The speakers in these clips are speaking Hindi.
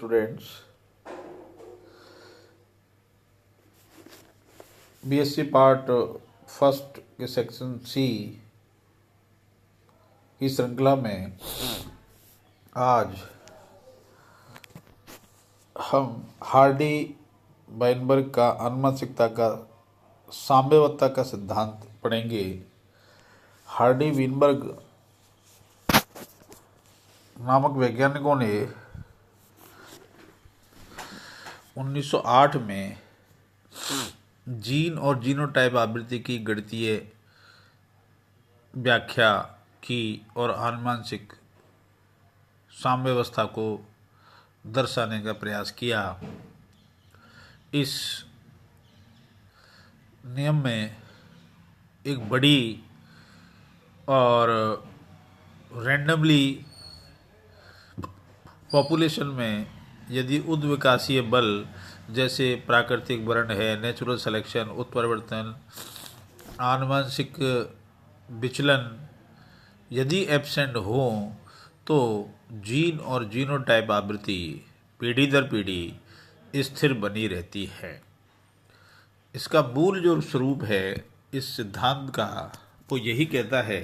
स्टूडेंट्स, बीएससी पार्ट फर्स्ट के सेक्शन सी की श्रृंखला में आज हम हार्डी वाइनबर्ग का आनुवंशिकता का साम्यवस्था का सिद्धांत पढ़ेंगे। हार्डी वाइनबर्ग नामक वैज्ञानिकों ने 1908 में जीन और जीनोटाइप आवृत्ति की गणितीय व्याख्या की और आनुवंशिक साम्यावस्था को दर्शाने का प्रयास किया। इस नियम में एक बड़ी और रैंडमली पॉपुलेशन में यदि उद्विकासीय बल जैसे प्राकृतिक वर्ण है, नेचुरल सिलेक्शन, उत्परिवर्तन, आनुवंशिक विचलन यदि एब्सेंट हो तो जीन और जीनोटाइप आवृत्ति पीढ़ी दर पीढ़ी स्थिर बनी रहती है। इसका मूल जो स्वरूप है इस सिद्धांत का वो यही कहता है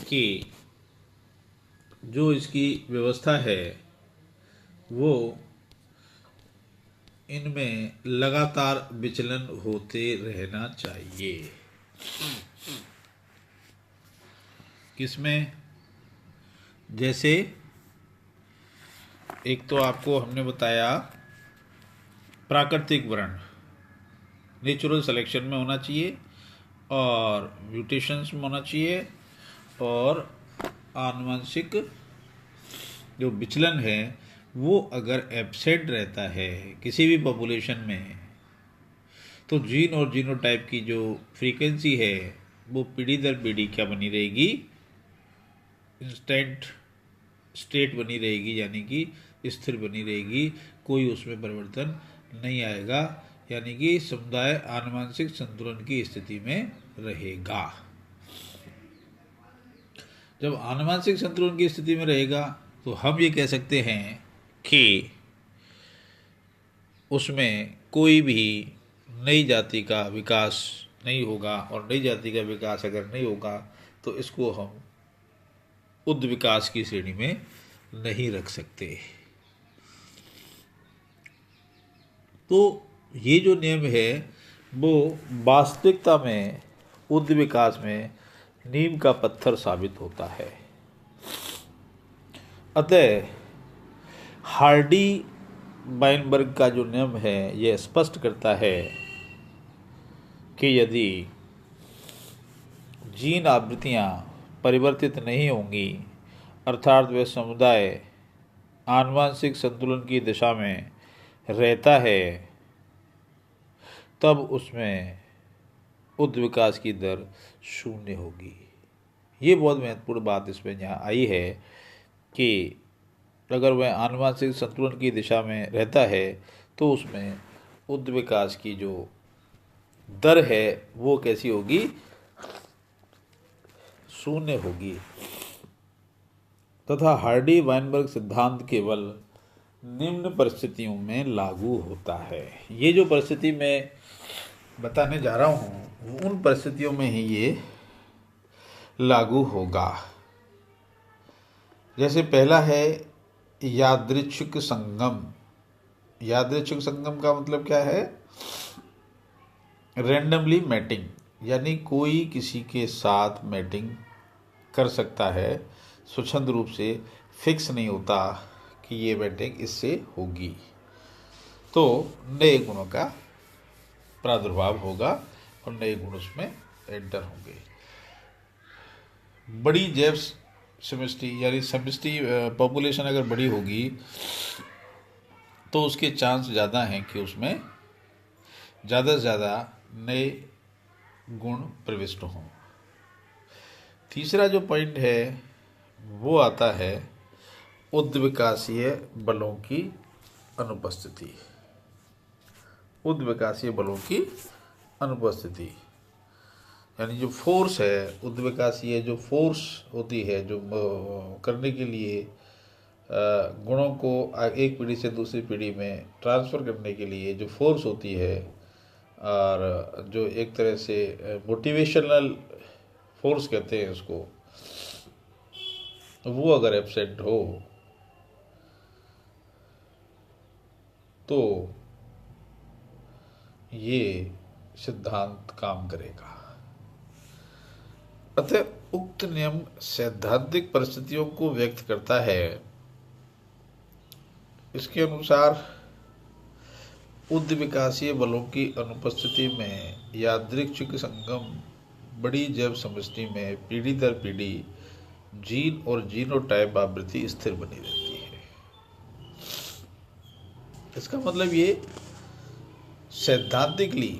कि जो इसकी व्यवस्था है वो इनमें लगातार विचलन होते रहना चाहिए। किसमें? जैसे एक तो आपको हमने बताया प्राकृतिक वर्ण नेचुरल सिलेक्शन में होना चाहिए और म्यूटेशंस में होना चाहिए, और आनुवंशिक जो विचलन है वो अगर एब्सेंट रहता है किसी भी पॉपुलेशन में तो जीन और जीनोटाइप की जो फ्रीक्वेंसी है वो पीढ़ी दर पीढ़ी क्या बनी रहेगी? इंस्टेंट स्टेट बनी रहेगी, यानी कि स्थिर बनी रहेगी, कोई उसमें परिवर्तन नहीं आएगा, यानी कि समुदाय आनुवंशिक संतुलन की स्थिति में रहेगा। जब आनुवंशिक संतुलन की स्थिति में रहेगा तो हम ये कह सकते हैं कि उसमें कोई भी नई जाति का विकास नहीं होगा, और नई जाति का विकास अगर नहीं होगा तो इसको हम उद्विकास की श्रेणी में नहीं रख सकते। तो ये जो नियम है वो वास्तविकता में उद्विकास में नींव का पत्थर साबित होता है। अतः हार्डी वाइनबर्ग का जो नियम है यह स्पष्ट करता है कि यदि जीन आवृत्तियाँ परिवर्तित नहीं होंगी, अर्थात वे समुदाय आनुवंशिक संतुलन की दिशा में रहता है, तब उसमें उद्विकास की दर शून्य होगी। ये बहुत महत्वपूर्ण बात इसमें यहाँ आई है कि अगर वह आनुवंशिक संतुलन की दिशा में रहता है तो उसमें उद्विकास की जो दर है वो कैसी होगी? शून्य होगी। तथा हार्डी वाइनबर्ग सिद्धांत केवल निम्न परिस्थितियों में लागू होता है। ये जो परिस्थिति मैं बताने जा रहा हूँ उन परिस्थितियों में ही ये लागू होगा। जैसे पहला है यादृच्छिक संगम। यादृच्छिक संगम का मतलब क्या है? रैंडमली मैटिंग, यानी कोई किसी के साथ मैटिंग कर सकता है, स्वच्छंद रूप से फिक्स नहीं होता कि ये मैटिंग इससे होगी, तो नए गुणों का प्रादुर्भाव होगा और नए गुण उसमें एंटर होंगे। बड़ी जैव समष्टि यानी समष्टि पॉपुलेशन अगर बड़ी होगी तो उसके चांस ज़्यादा हैं कि उसमें ज़्यादा से ज़्यादा नए गुण प्रविष्ट हों। तीसरा जो पॉइंट है वो आता है उद्विकासीय बलों की अनुपस्थिति। उद्विकासीय बलों की अनुपस्थिति यानी जो फोर्स है, उद्विकासीय जो फोर्स होती है जो करने के लिए गुणों को एक पीढ़ी से दूसरी पीढ़ी में ट्रांसफ़र करने के लिए जो फोर्स होती है, और जो एक तरह से मोटिवेशनल फोर्स कहते हैं उसको, वो अगर एब्सेंट हो तो ये सिद्धांत काम करेगा। अतः उक्त नियम सैद्धांतिक परिस्थितियों को व्यक्त करता है। इसके अनुसार उद्विकासीय बलों की अनुपस्थिति में यादृच्छिक संगम बड़ी जैव समष्टि में पीढ़ी दर पीढ़ी जीन और जीनोटाइप आवृत्ति स्थिर बनी रहती है। इसका मतलब ये सैद्धांतिकली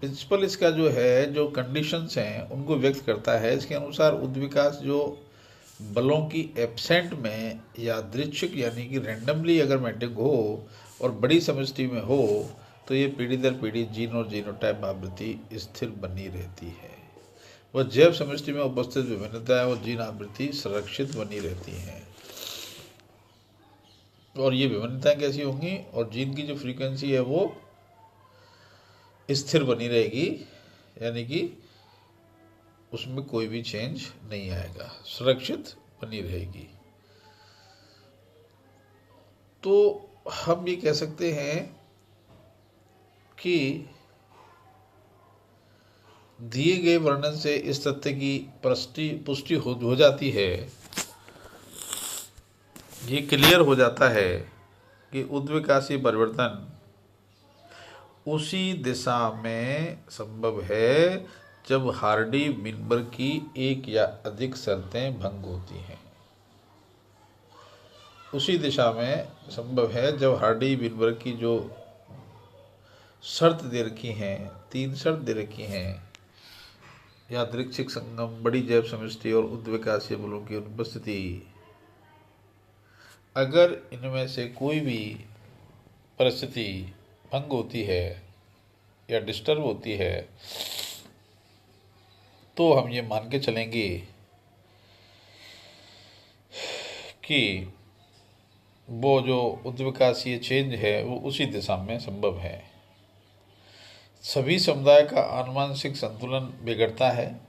प्रिंसिपल इसका जो है, जो कंडीशंस हैं उनको व्यक्त करता है। इसके अनुसार उद्विकास जो बलों की एब्सेंट में यादृच्छिक यानी कि रैंडमली अगर मैटिंग हो और बड़ी समष्टि में हो तो ये पीढ़ी दर पीढ़ी जीन और जीनोटाइप आवृत्ति स्थिर बनी रहती है। वह जैव समष्टि में उपस्थित विभिन्नताएं और जीन आवृत्ति संरक्षित बनी रहती हैं। और ये विभिन्नताएं कैसी होंगी, और जीन की जो फ्रीक्वेंसी है वो स्थिर बनी रहेगी, यानी कि उसमें कोई भी चेंज नहीं आएगा, सुरक्षित बनी रहेगी। तो हम ये कह सकते हैं कि दिए गए वर्णन से इस तथ्य की पुष्टि हो जाती है, ये क्लियर हो जाता है कि उद्विकासीय परिवर्तन उसी दिशा में संभव है जब हार्डी विनबर्ग की एक या अधिक शर्तें भंग होती हैं। उसी दिशा में संभव है जब हार्डी विनबर्ग की जो शर्त दे रखी हैं, 3 शर्त दे रखी हैं, यादृच्छिक संगम, बड़ी जैव समष्टि और उद्विकासीय बलों की अनुपस्थिति, अगर इनमें से कोई भी परिस्थिति भंग होती है या डिस्टर्ब होती है तो हम ये मान के चलेंगे कि वो जो उद्विकासीय चेंज है वो उसी दिशा में संभव है। सभी समुदाय का आनुवंशिक संतुलन बिगड़ता है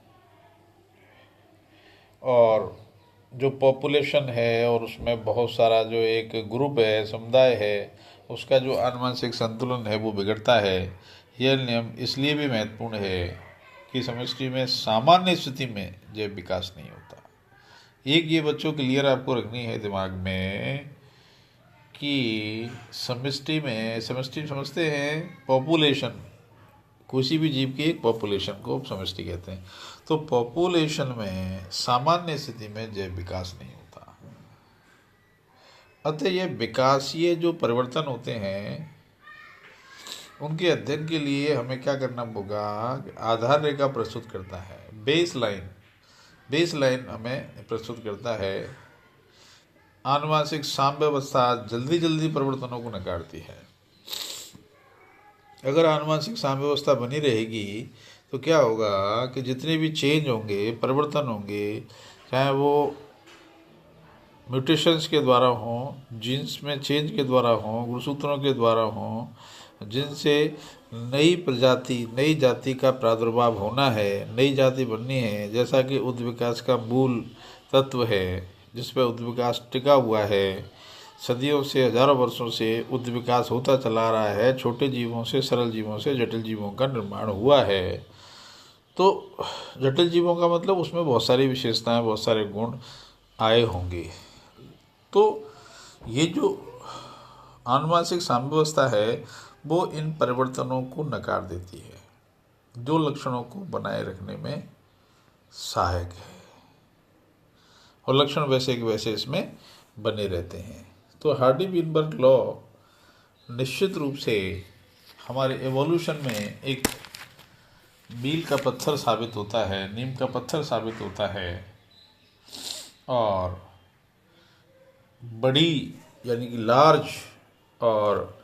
और जो पॉपुलेशन है और उसमें बहुत सारा जो एक ग्रुप है, समुदाय है, उसका जो आनुवंशिक संतुलन है वो बिगड़ता है। यह नियम इसलिए भी महत्वपूर्ण है कि समष्टि में सामान्य स्थिति में जैव विकास नहीं होता। एक ये बच्चों क्लियर आपको रखनी है दिमाग में कि समष्टि में, समष्टि समझते हैं पॉपुलेशन, किसी भी जीव की एक पॉपुलेशन को समष्टि कहते हैं। तो पॉपुलेशन में सामान्य स्थिति में जैव विकास नहीं होता। अतः ये विकासीय जो परिवर्तन होते हैं उनके अध्ययन के लिए हमें क्या करना होगा, आधार रेखा प्रस्तुत करता है, बेस लाइन हमें प्रस्तुत करता है। आनुवंशिक साम्यावस्था जल्दी परिवर्तनों को नकारती है। अगर आनुवंशिक साम्यावस्था बनी रहेगी तो क्या होगा कि जितने भी चेंज होंगे, परिवर्तन होंगे, चाहे वो म्यूटेशंस के द्वारा हों, जीन्स में चेंज के द्वारा हों, गुणसूत्रों के द्वारा हों, जिनसे नई प्रजाति, नई जाति का प्रादुर्भाव होना है, नई जाति बननी है, जैसा कि उद्विकास का मूल तत्व है जिस पर उद्विकास टिका हुआ है। सदियों से, हजारों वर्षों से उद्विकास होता चला रहा है। छोटे जीवों से, सरल जीवों से जटिल जीवों का निर्माण हुआ है। तो जटिल जीवों का मतलब उसमें बहुत सारी विशेषताएं, बहुत सारे गुण आए होंगे। तो ये जो आनुवंशिक साम्यावस्था है वो इन परिवर्तनों को नकार देती है, जो लक्षणों को बनाए रखने में सहायक है, और लक्षण वैसे के वैसे इसमें बने रहते हैं। तो हार्डी विनबर्ग लॉ निश्चित रूप से हमारे एवोल्यूशन में एक मील का पत्थर साबित होता है, नीम का पत्थर साबित होता है, और बड़ी यानी कि लार्ज और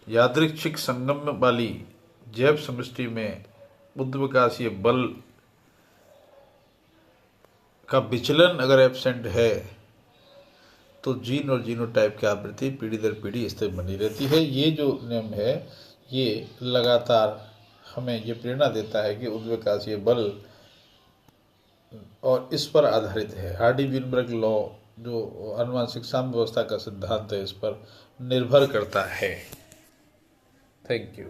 यादृच्छिक संगम वाली जैव समष्टि में उद्विकासीय बल का विचलन अगर एब्सेंट है तो जीन और जीनोटाइप की आवृत्ति पीढ़ी दर पीढ़ी स्थिर बनी रहती है। ये जो नियम है ये लगातार हमें ये प्रेरणा देता है कि उद्विकासीय बल और इस पर आधारित है। हार्डी-वीनबर्ग लॉ जो आनुवंशिक साम्य व्यवस्था का सिद्धांत है इस पर निर्भर करता है। Thank you.